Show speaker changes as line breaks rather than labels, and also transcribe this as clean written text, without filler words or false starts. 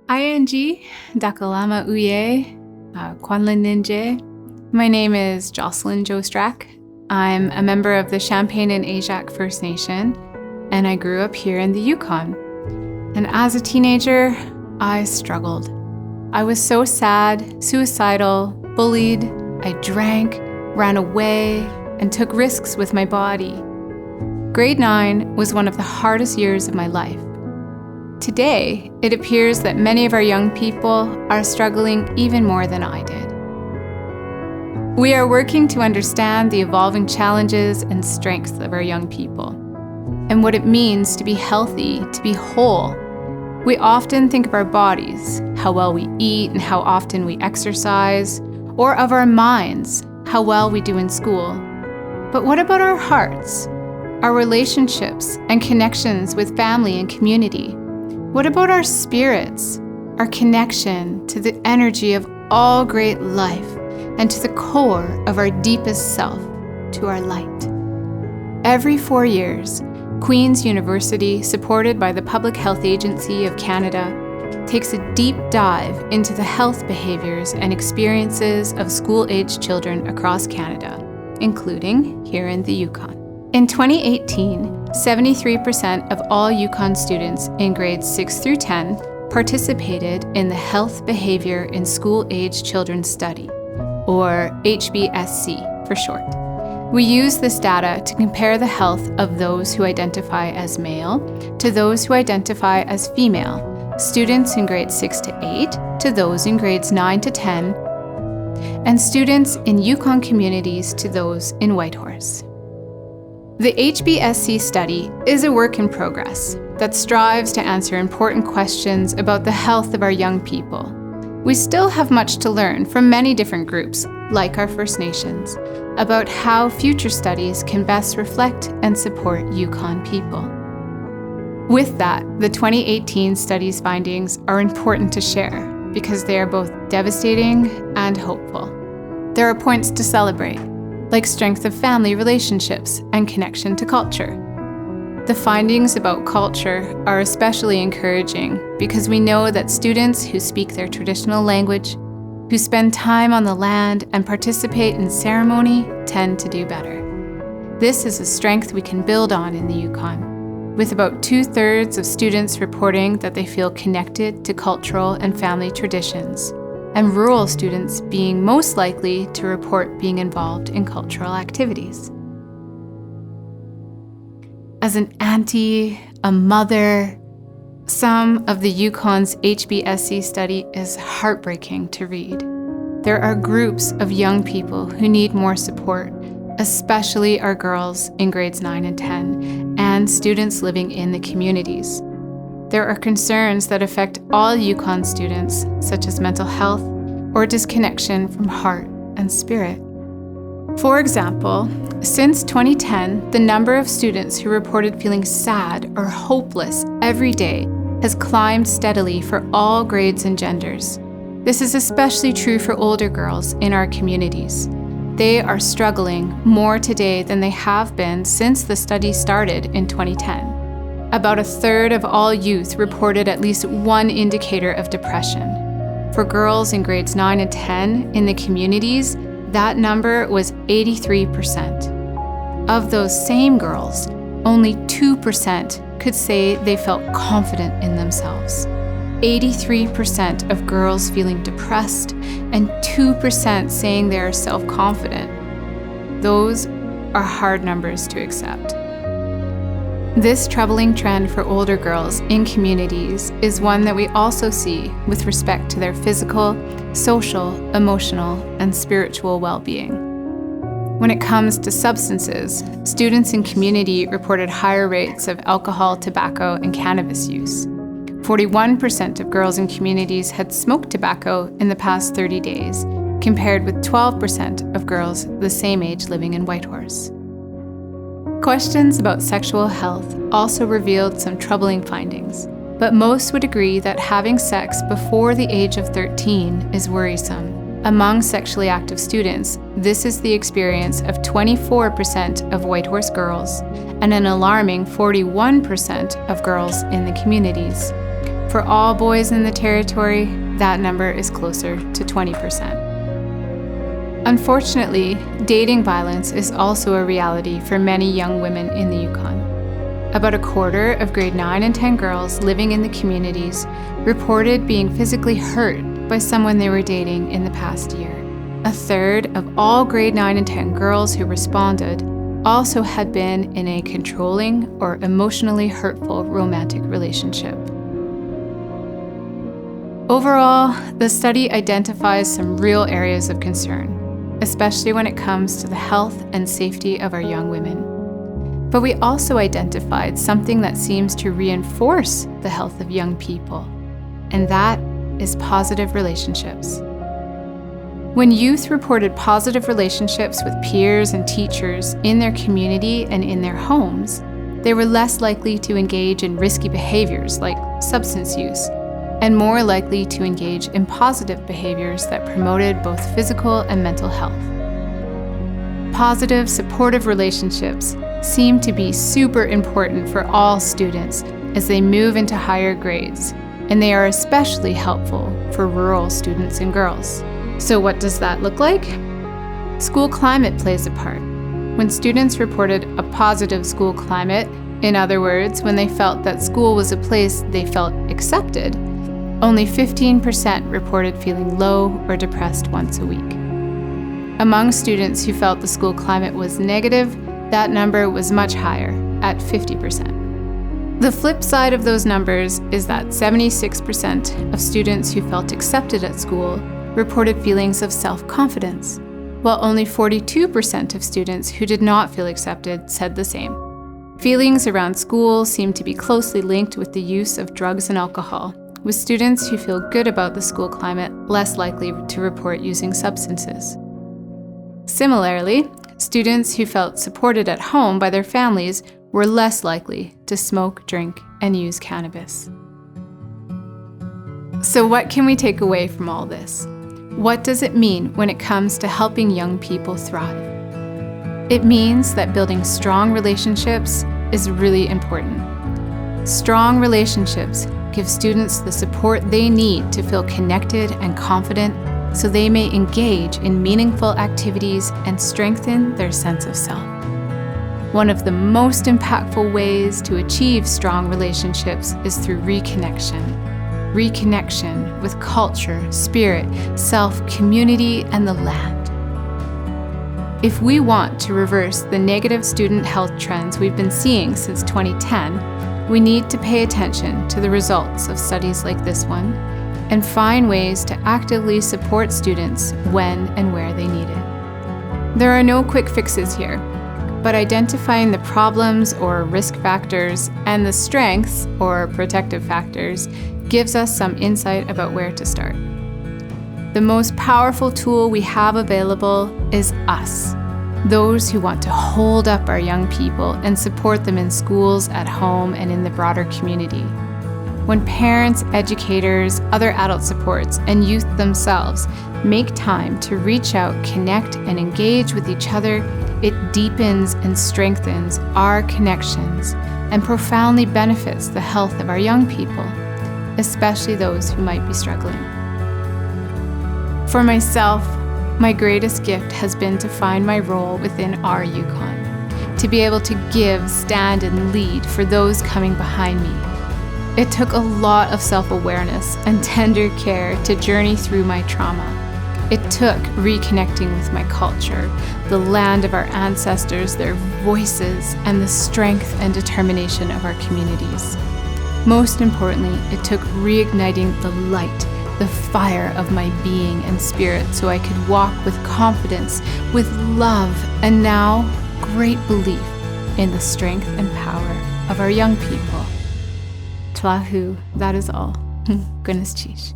ING, Dakalama Uye, Kwanlin Ninje. My name is Jocelyn Jo-Strack. I'm a member of the Champagne and Ajax First Nation, and I grew up here in the Yukon. And as a teenager, I struggled. I was so sad, suicidal, bullied. I drank, ran away, and took risks with my body. Grade 9 was one of the hardest years of my life. Today, it appears that many of our young people are struggling even more than I did. We are working to understand the evolving challenges and strengths of our young people, and what it means to be healthy, to be whole. We often think of our bodies, how well we eat and how often we exercise, or of our minds, how well we do in school. But what about our hearts, our relationships and connections with family and community? What about our spirits, our connection to the energy of all great life and to the core of our deepest self, to our light? Every 4 years, Queen's University, supported by the Public Health Agency of Canada, takes a deep dive into the health behaviours and experiences of school-aged children across Canada, including here in the Yukon. In 2018, 73% of all Yukon students in grades 6 through 10 participated in the Health Behaviour in School-Aged Children Study, or HBSC for short. We use this data to compare the health of those who identify as male to those who identify as female, students in grades 6 to 8 to those in grades 9 to 10, and students in Yukon communities to those in Whitehorse. The HBSC study is a work in progress that strives to answer important questions about the health of our young people. We still have much to learn from many different groups, like our First Nations, about how future studies can best reflect and support Yukon people. With that, the 2018 study's findings are important to share because they are both devastating and hopeful. There are points to celebrate, like strength of family relationships and connection to culture. The findings about culture are especially encouraging because we know that students who speak their traditional language, who spend time on the land and participate in ceremony, tend to do better. This is a strength we can build on in the Yukon, with about 2/3 of students reporting that they feel connected to cultural and family traditions, and rural students being most likely to report being involved in cultural activities. As an auntie, a mother, some of the Yukon's HBSC study is heartbreaking to read. There are groups of young people who need more support, especially our girls in grades 9 and 10, and students living in the communities. There are concerns that affect all Yukon students, such as mental health or disconnection from heart and spirit. For example, since 2010, the number of students who reported feeling sad or hopeless every day has climbed steadily for all grades and genders. This is especially true for older girls in our communities. They are struggling more today than they have been since the study started in 2010. About 1/3 of all youth reported at least one indicator of depression. For girls in grades 9 and 10 in the communities, that number was 83%. Of those same girls, only 2% could say they felt confident in themselves. 83% of girls feeling depressed and 2% saying they are self-confident. Those are hard numbers to accept. This troubling trend for older girls in communities is one that we also see with respect to their physical, social, emotional, and spiritual well-being. When it comes to substances, students in community reported higher rates of alcohol, tobacco, and cannabis use. 41% of girls in communities had smoked tobacco in the past 30 days, compared with 12% of girls the same age living in Whitehorse. Questions about sexual health also revealed some troubling findings, but most would agree that having sex before the age of 13 is worrisome. Among sexually active students, this is the experience of 24% of Whitehorse girls and an alarming 41% of girls in the communities. For all boys in the territory, that number is closer to 20%. Unfortunately, dating violence is also a reality for many young women in the Yukon. About a quarter of grade 9 and 10 girls living in the communities reported being physically hurt by someone they were dating in the past year. A third of all grade 9 and 10 girls who responded also had been in a controlling or emotionally hurtful romantic relationship. Overall, the study identifies some real areas of concern, especially when it comes to the health and safety of our young women. But we also identified something that seems to reinforce the health of young people, and that is positive relationships. When youth reported positive relationships with peers and teachers in their community and in their homes, they were less likely to engage in risky behaviors like substance use, and more likely to engage in positive behaviors that promoted both physical and mental health. Positive, supportive relationships seem to be super important for all students as they move into higher grades, and they are especially helpful for rural students and girls. So what does that look like? School climate plays a part. When students reported a positive school climate, in other words, when they felt that school was a place they felt accepted, only 15% reported feeling low or depressed once a week. Among students who felt the school climate was negative, that number was much higher, at 50%. The flip side of those numbers is that 76% of students who felt accepted at school reported feelings of self-confidence, while only 42% of students who did not feel accepted said the same. Feelings around school seem to be closely linked with the use of drugs and alcohol, with students who feel good about the school climate less likely to report using substances. Similarly, students who felt supported at home by their families were less likely to smoke, drink, and use cannabis. So what can we take away from all this? What does it mean when it comes to helping young people thrive? It means that building strong relationships is really important. Strong relationships give students the support they need to feel connected and confident so they may engage in meaningful activities and strengthen their sense of self. One of the most impactful ways to achieve strong relationships is through reconnection. Reconnection with culture, spirit, self, community, and the land. If we want to reverse the negative student health trends we've been seeing since 2010, we need to pay attention to the results of studies like this one and find ways to actively support students when and where they need it. There are no quick fixes here, but identifying the problems or risk factors and the strengths or protective factors gives us some insight about where to start. The most powerful tool we have available is us, those who want to hold up our young people and support them in schools, at home, and in the broader community. When parents, educators, other adult supports, and youth themselves make time to reach out, connect, and engage with each other, it deepens and strengthens our connections and profoundly benefits the health of our young people, especially those who might be struggling. For myself, my greatest gift has been to find my role within our Yukon, to be able to give, stand, and lead for those coming behind me. It took a lot of self-awareness and tender care to journey through my trauma. It took reconnecting with my culture, the land of our ancestors, their voices, and the strength and determination of our communities. Most importantly, it took reigniting the light, the fire of my being and spirit so I could walk with confidence, with love, and now great belief in the strength and power of our young people. Tlahu, that is all. Goodness cheesh.